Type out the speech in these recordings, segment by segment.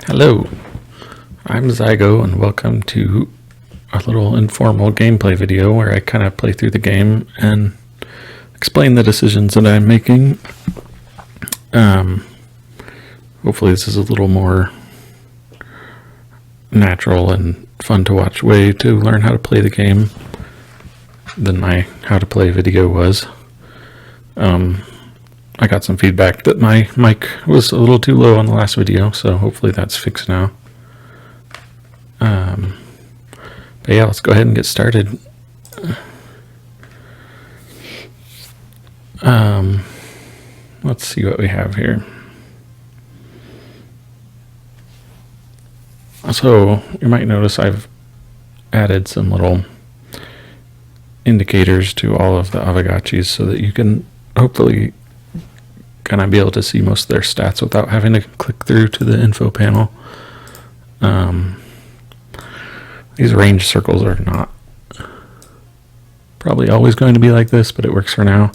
Hello, I'm Zygo and welcome to a little informal gameplay video where I kind of play through the game and explain the decisions that I'm making. Hopefully this is a little more natural and fun to watch way to learn how to play the game than my how to play video was. I got some feedback that my mic was a little too low on the last video, so hopefully that's fixed now. But yeah, let's go ahead and get started. Let's see what we have here. So you might notice I've added some little indicators to all of the Aavegotchis so that you can hopefully kind of be able to see most of their stats without having to click through to the info panel. These range circles are not probably always going to be like this, but it works for now.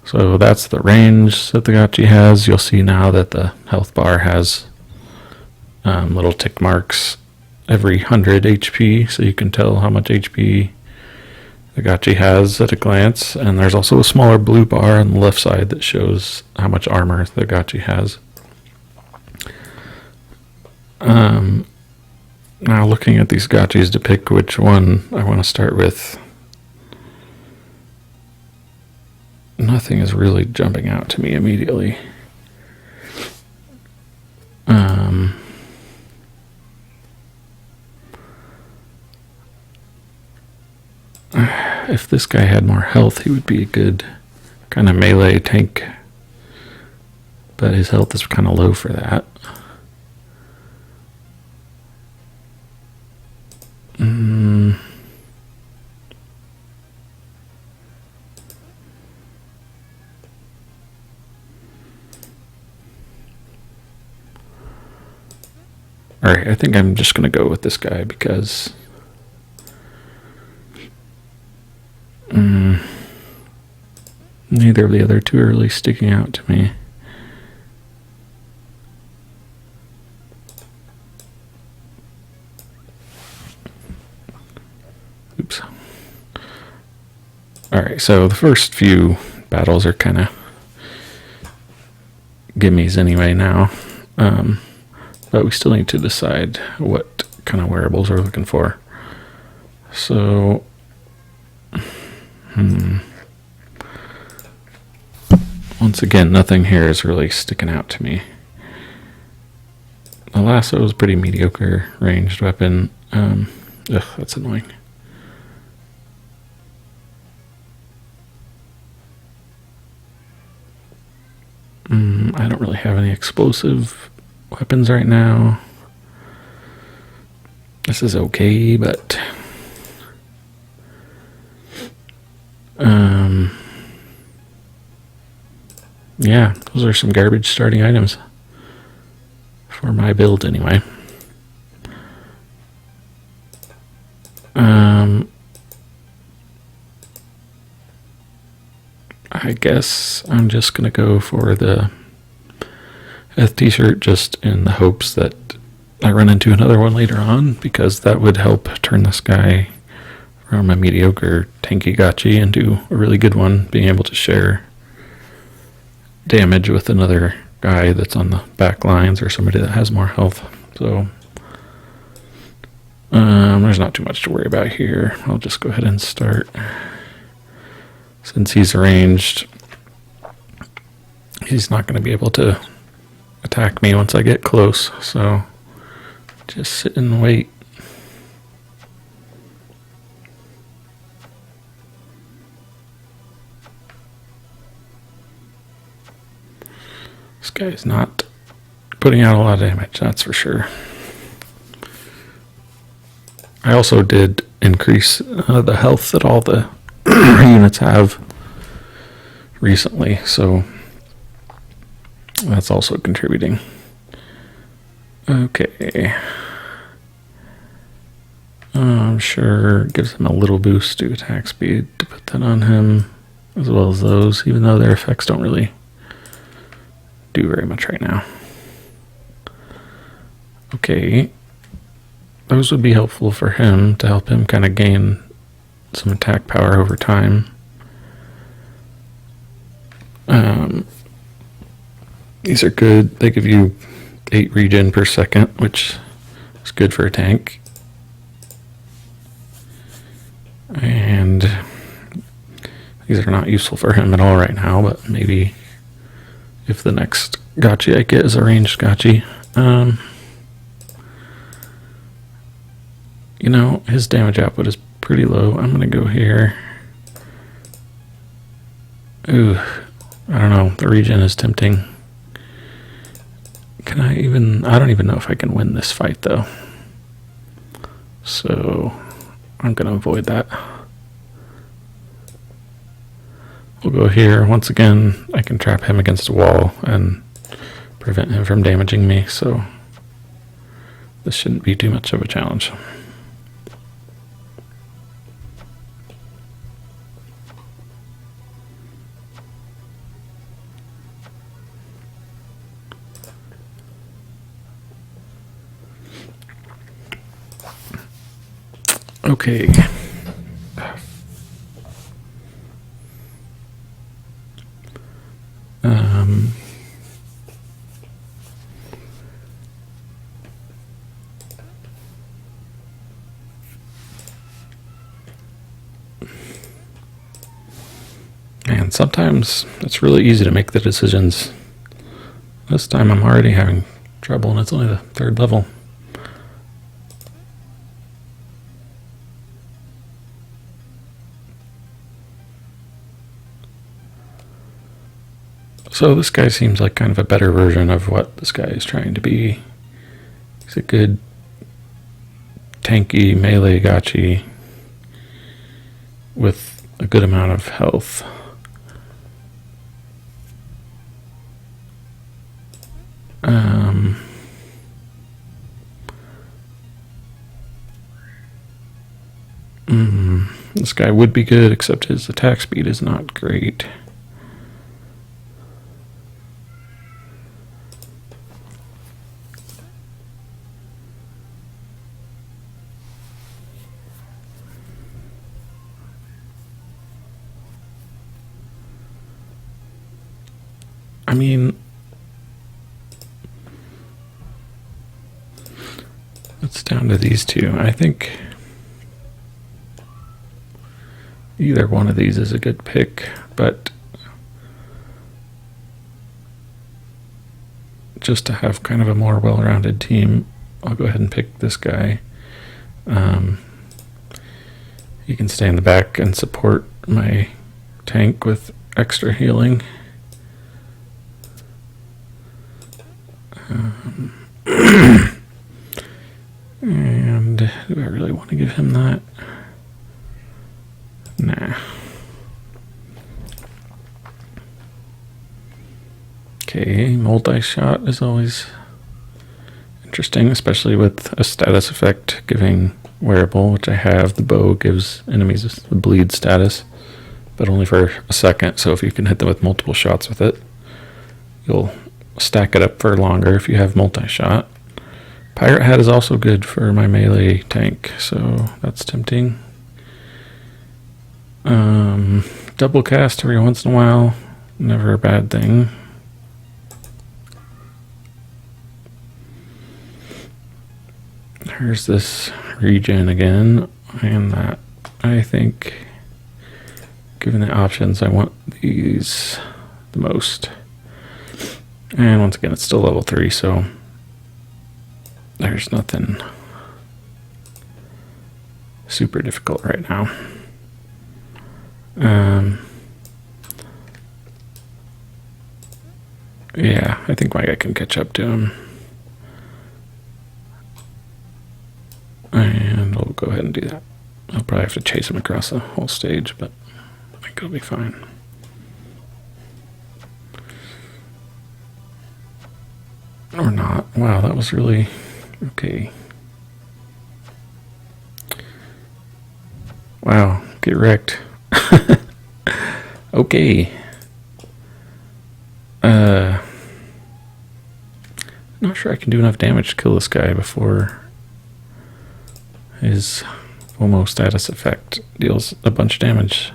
So that's the range that the Gotchi has. You'll see now that the health bar has little tick marks every 100 HP, so you can tell how much HP the Gotchi has at a glance. And there's also a smaller blue bar on the left side that shows how much armor the Gotchi has. Now looking at these Gotchis to pick which one I want to start with, nothing is really jumping out to me immediately. If this guy had more health, he would be a good kind of melee tank, but his health is kind of low for that. Alright, I think I'm just going to go with this guy because neither of the other two are really sticking out to me. Oops. Alright, so the first few battles are kind of gimmies anyway now. But we still need to decide what kind of wearables we're looking for. So, once again, nothing here is really sticking out to me. The lasso is a pretty mediocre ranged weapon. That's annoying. I don't really have any explosive weapons right now. This is okay, but yeah, those are some garbage starting items for my build anyway. I guess I'm just gonna go for the Eth t-shirt just in the hopes that I run into another one later on, because that would help turn this guy from a mediocre tanky Gotchi into a really good one, being able to share damage with another guy that's on the back lines or somebody that has more health. So there's not too much to worry about here. I'll just go ahead and start. Since he's ranged, he's not going to be able to attack me once I get close, so just sit and wait. This guy's not putting out a lot of damage, that's for sure. I also did increase the health that all the units have recently, so that's also contributing. Okay. I'm sure it gives him a little boost to attack speed to put that on him, as well as those, even though their effects don't really do very much right now. Okay, those would be helpful for him to help him kind of gain some attack power over time. These are good. They give you 8 regen per second, which is good for a tank. And these are not useful for him at all right now, but maybe if the next Gotchi I get is a ranged Gotchi. You know, his damage output is pretty low. I'm going to go here. Ooh, I don't know. The regen is tempting. Can I even... I don't even know if I can win this fight, though. So, I'm going to avoid that. We'll go here. Once again, I can trap him against a wall and prevent him from damaging me, so this shouldn't be too much of a challenge. Okay. And sometimes it's really easy to make the decisions. This time I'm already having trouble, and it's only the 3rd level. So this guy seems like kind of a better version of what this guy is trying to be. He's a good tanky melee Gotchi with a good amount of health. This guy would be good, except his attack speed is not great. I mean, it's down to these two. I think either one of these is a good pick, but just to have kind of a more well-rounded team, I'll go ahead and pick this guy. He can stay in the back and support my tank with extra healing. And do I really want to give him that? Nah. Okay, multi-shot is always interesting, especially with a status effect giving wearable, which I have. The bow gives enemies the bleed status, but only for a second, so if you can hit them with multiple shots with it, you'll stack it up for longer if you have multi-shot. Pirate Hat is also good for my melee tank, so that's tempting. Double cast every once in a while, never a bad thing. Here's this regen again, and that, I think, given the options, I want these the most. And once again, it's still level 3, so there's nothing super difficult right now. Yeah, I think my guy can catch up to him. And we'll go ahead and do that. I'll probably have to chase him across the whole stage, but I think it'll be fine. Or not. Wow, that was really... okay. Wow, get wrecked. Okay. Not sure I can do enough damage to kill this guy before his FOMO status effect deals a bunch of damage.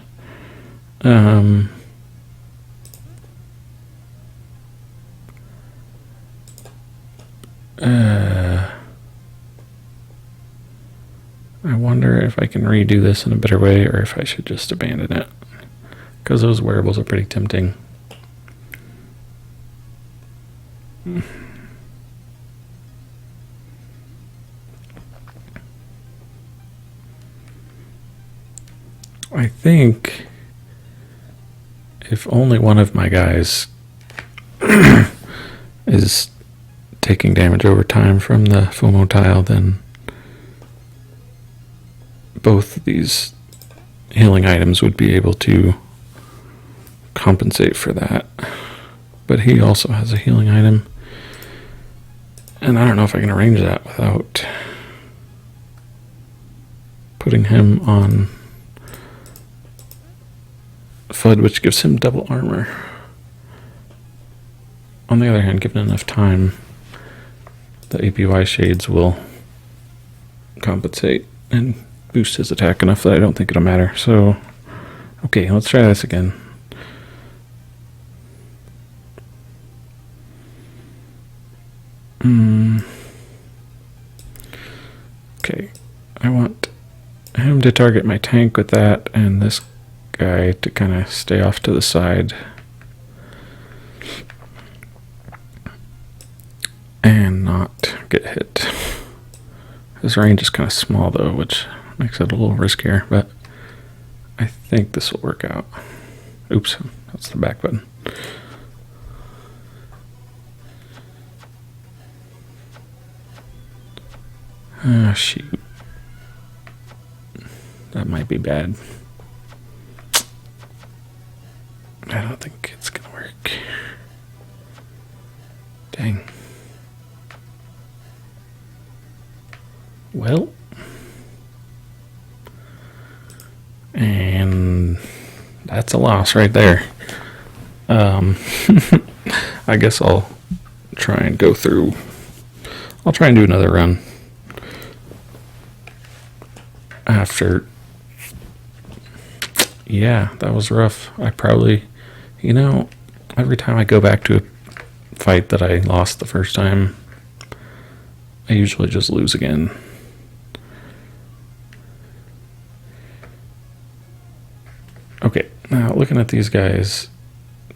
I wonder if I can redo this in a better way or if I should just abandon it. Because those wearables are pretty tempting. I think if only one of my guys is taking damage over time from the FOMO tile, then both of these healing items would be able to compensate for that. But he also has a healing item, and I don't know if I can arrange that without putting him on FUD, which gives him double armor. On the other hand, given enough time, the APY shades will compensate and boost his attack enough that I don't think it'll matter. So, okay, let's try this again. Okay, I want him to target my tank with that, and this guy to kind of stay off to the side. And not get hit. His range is kind of small though, which makes it a little riskier, but I think this will work out. Oops, that's the back button. Ah, shoot. That might be bad. I don't think it's gonna work. Dang. Well, and that's a loss right there. I guess I'll try and go through. I'll try and do another run after. Yeah, that was rough. I probably, every time I go back to a fight that I lost the first time, I usually just lose again. Okay, now looking at these guys,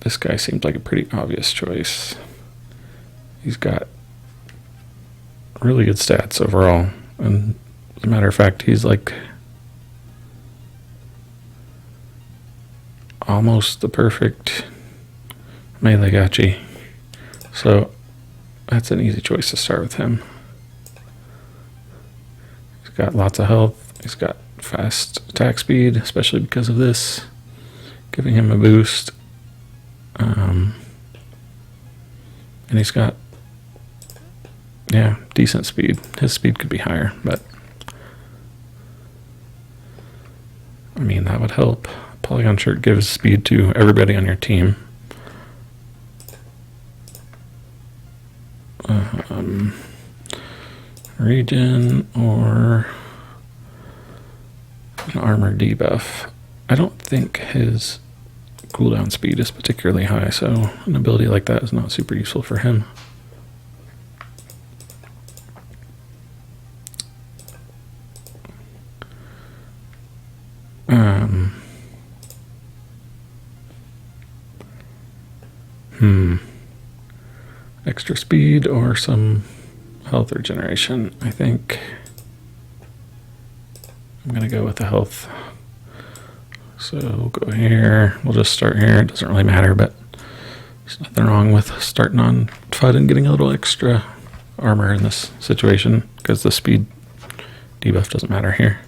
this guy seems like a pretty obvious choice. He's got really good stats overall, and as a matter of fact, he's like almost the perfect Aavegotchi. So that's an easy choice to start with him. He's got lots of health. He's got fast attack speed, especially because of this, giving him a boost. And he's got, decent speed. His speed could be higher, but I mean, that would help. Polygon shirt gives speed to everybody on your team. Regen or an armor debuff. I don't think his cooldown speed is particularly high, so an ability like that is not super useful for him. Extra speed or some health regeneration. I think I'm going to go with the health. So we'll go here. We'll just start here. It doesn't really matter, but there's nothing wrong with starting on FUD and getting a little extra armor in this situation because the speed debuff doesn't matter here.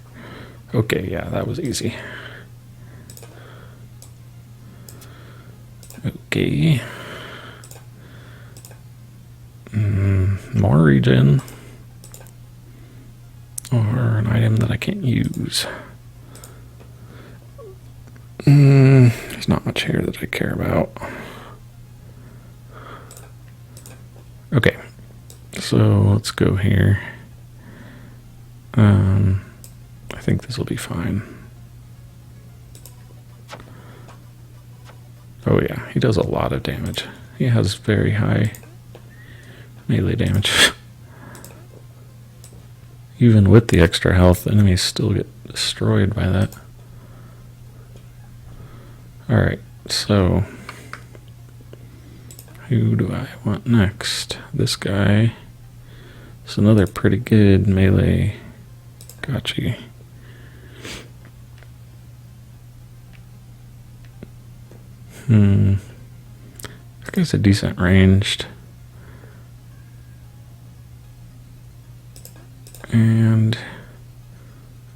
Okay, yeah, that was easy. Okay. More regen. Or an item that I can't use. There's not much here that I care about. Okay. So let's go here. I think this will be fine. Oh yeah, he does a lot of damage. He has very high melee damage. Even with the extra health, enemies still get destroyed by that. Alright, so who do I want next? This guy is another pretty good melee gotchi. That guy's a decent ranged. And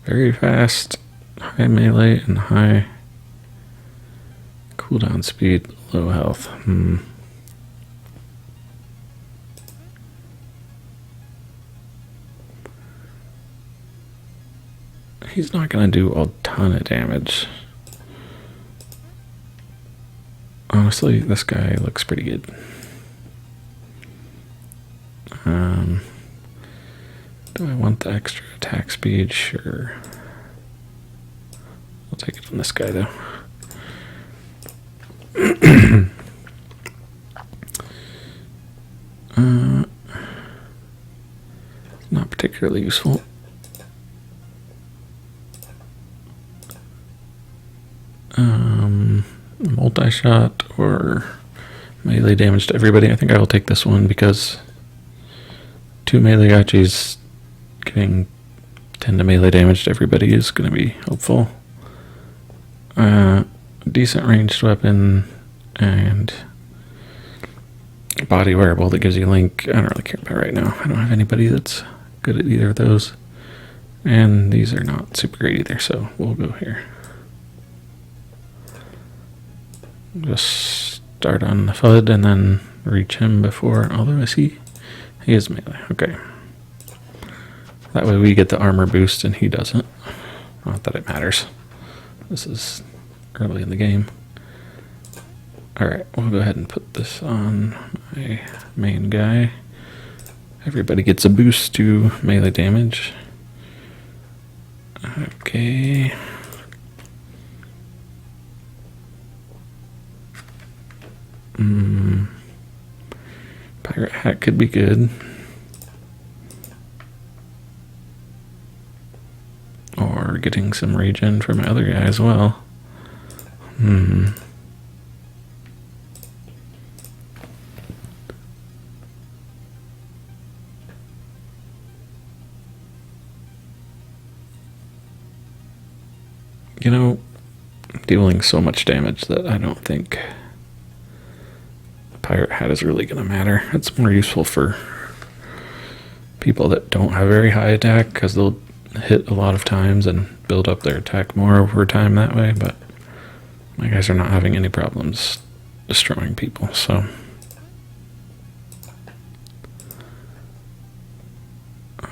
very fast, high melee and high cooldown speed, low health. He's not going to do a ton of damage. Honestly, this guy looks pretty good. Do I want the extra attack speed? Sure. I'll take it on this guy, though. Not particularly useful. Multi-shot or melee damage to everybody. I think I will take this one because 2 melee gotchis giving 10 to melee damage to everybody is going to be helpful. Decent ranged weapon and body wearable that gives you link. I don't really care about right now. I don't have anybody that's good at either of those. And these are not super great either, so we'll go here. Just start on the FUD and then reach him before, although is he is melee. Okay. That way we get the armor boost and he doesn't. Not that it matters. This is early in the game. Alright, we'll go ahead and put this on my main guy. Everybody gets a boost to melee damage. Okay. Pirate hat could be good. Or getting some regen from my other guy as well. You know, I'm dealing so much damage that I don't think the pirate hat is really going to matter. It's more useful for people that don't have very high attack because they'll hit a lot of times and build up their attack more over time that way, but my guys are not having any problems destroying people, so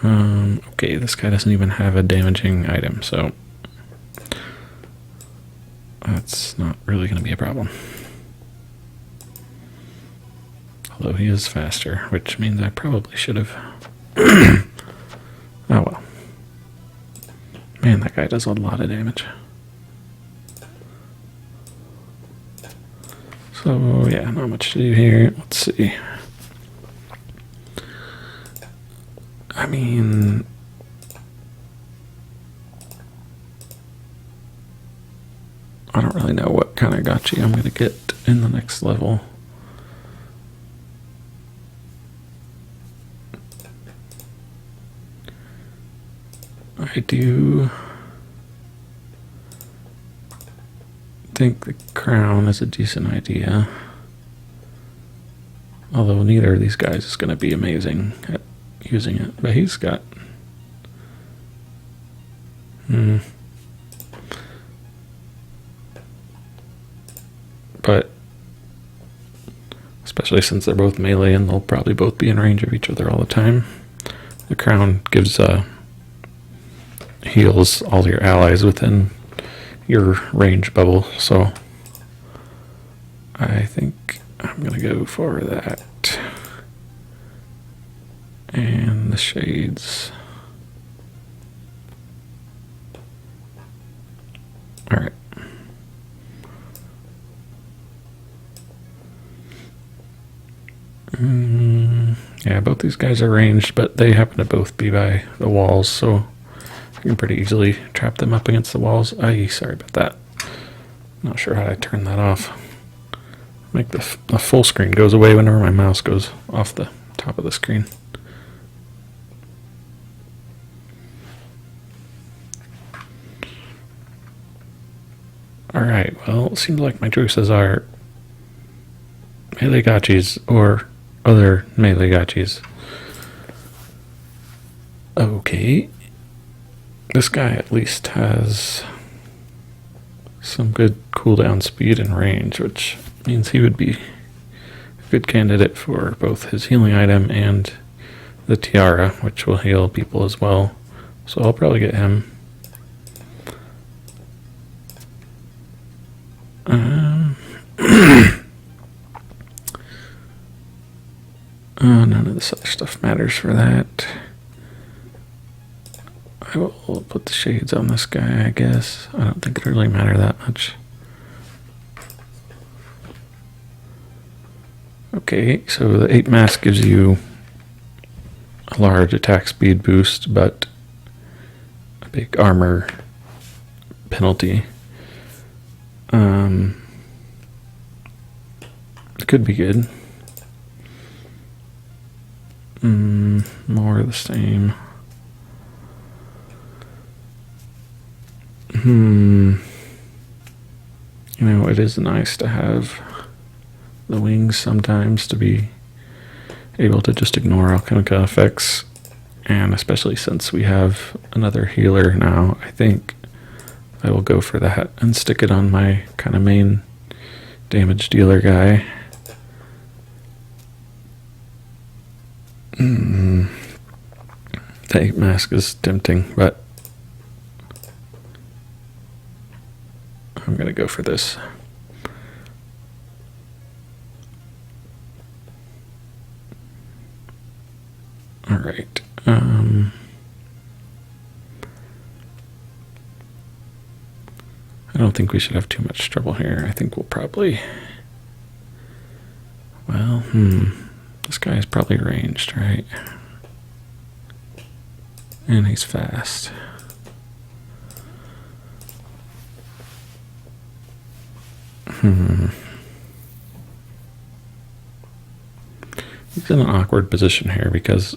okay, this guy doesn't even have a damaging item, so that's not really going to be a problem. Although he is faster, which means I probably should have. Oh well. Man, that guy does a lot of damage. So yeah, not much to do here. Let's see. I mean, I don't really know what kind of gotchi I'm going to get in the next level. I do think the crown is a decent idea. Although neither of these guys is going to be amazing at using it. But he's got... But especially since they're both melee and they'll probably both be in range of each other all the time, the crown gives heals all your allies within your range bubble, so I think I'm gonna go for that. And the shades. All right. Yeah, both these guys are ranged, but they happen to both be by the walls, so I can pretty easily trap them up against the walls. Sorry about that. Not sure how I turn that off. Make the full screen goes away whenever my mouse goes off the top of the screen. Alright, well, it seems like my choices are Aavegotchis or other Aavegotchis. Okay. This guy at least has some good cooldown speed and range, which means he would be a good candidate for both his healing item and the tiara, which will heal people as well. So I'll probably get him. None of this other stuff matters for that. I will put the shades on this guy, I guess. I don't think it'll really matter that much. Okay, so the 8 mask gives you a large attack speed boost, but a big armor penalty. It could be good. More of the same. You know, it is nice to have the wings sometimes to be able to just ignore alchemica effects, and especially since we have another healer now, I think I will go for that and stick it on my kind of main damage dealer guy. The 8 mask is tempting, but I'm gonna go for this. All right. I don't think we should have too much trouble here. I think we'll probably... Well, this guy is probably ranged, right? And he's fast. He's in an awkward position here because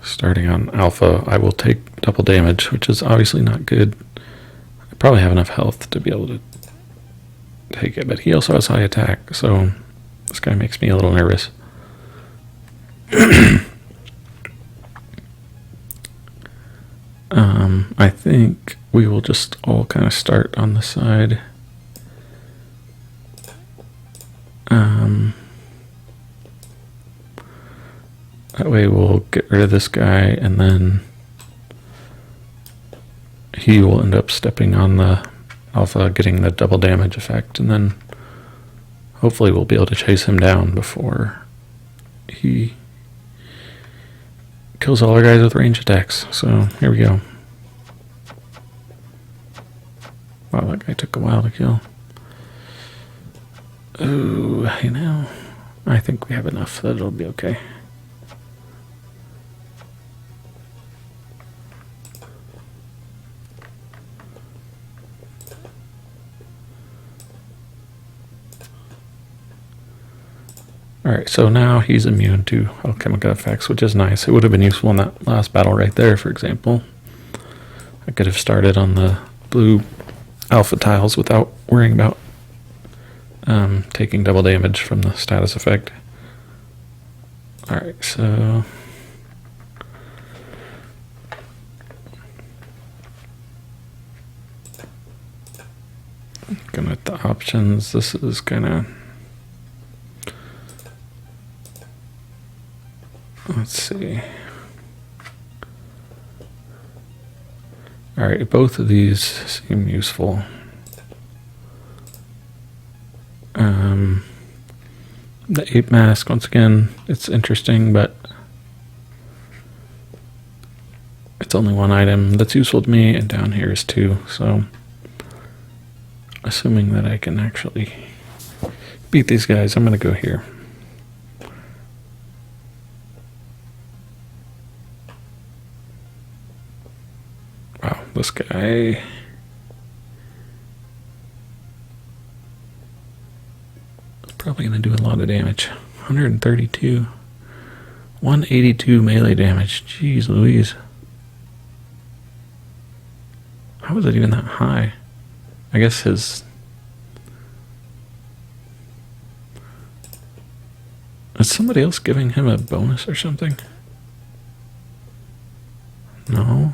starting on alpha, I will take double damage, which is obviously not good. I probably have enough health to be able to take it, but he also has high attack, so this guy makes me a little nervous. I think we will just all kind of start on the side. That way we'll get rid of this guy, and then he will end up stepping on the alpha, getting the double damage effect, and then hopefully we'll be able to chase him down before he kills all our guys with range attacks. So here we go. Wow, that guy took a while to kill. Oh, you know, I think we have enough that it'll be okay. Alright, so now he's immune to alchemica effects, which is nice. It would have been useful in that last battle right there, for example. I could have started on the blue alpha tiles without worrying about taking double damage from the status effect. Alright, so... Looking at the options, this is gonna... Let's see. Alright, both of these seem useful. The 8 mask, once again, it's interesting, but it's only one item that's useful to me, and down here is 2, so assuming that I can actually beat these guys, I'm going to go here. Wow, this guy... is probably going to do a lot of damage. 132. 182 melee damage. Jeez Louise. How was it even that high? I guess his... Is somebody else giving him a bonus or something? No.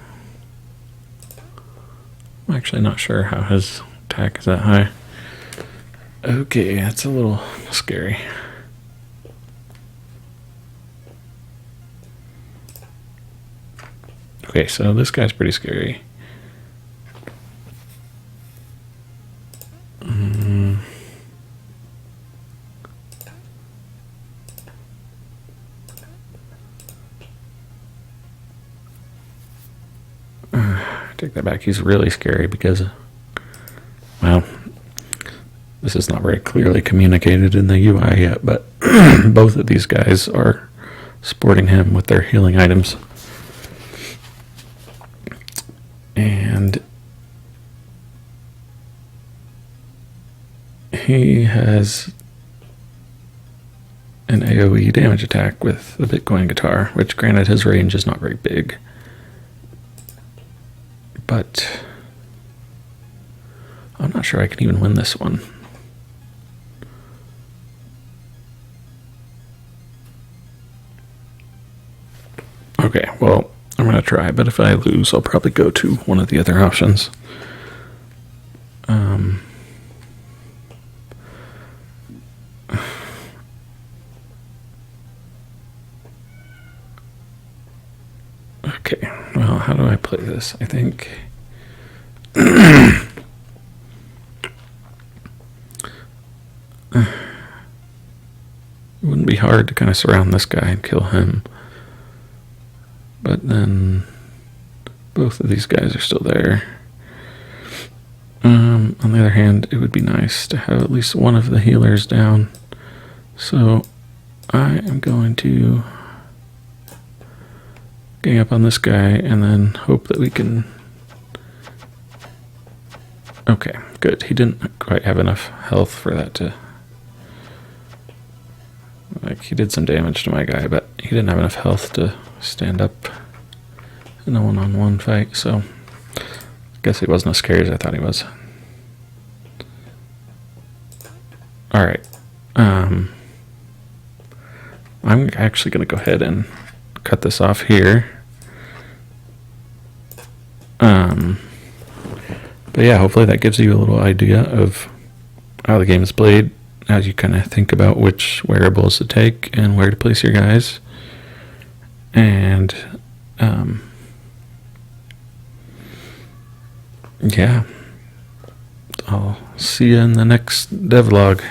I'm actually not sure how his attack is that high. Okay, that's a little scary. Okay, so this guy's pretty scary. Take that back. He's really scary because, well, this is not very clearly communicated in the UI yet, but both of these guys are supporting him with their healing items. And he has an AoE damage attack with the Bitcoin guitar, which granted his range is not very big. But I'm not sure I can even win this one. Okay, well, I'm going to try, but if I lose, I'll probably go to one of the other options. Okay, well, how do I play this? I think... It wouldn't be hard to kind of surround this guy and kill him. But then both of these guys are still there. On the other hand, it would be nice to have at least one of the healers down. So I am going to gang up on this guy and then hope that we can... Okay, good. He didn't quite have enough health for that to... Like, he did some damage to my guy, but he didn't have enough health to stand up in a one-on-one fight, so I guess he wasn't as scary as I thought he was. Alright. I'm actually going to go ahead and cut this off here. But yeah, hopefully that gives you a little idea of how the game is played, as you kind of think about which wearables to take and where to place your guys. And yeah, I'll see you in the next devlog.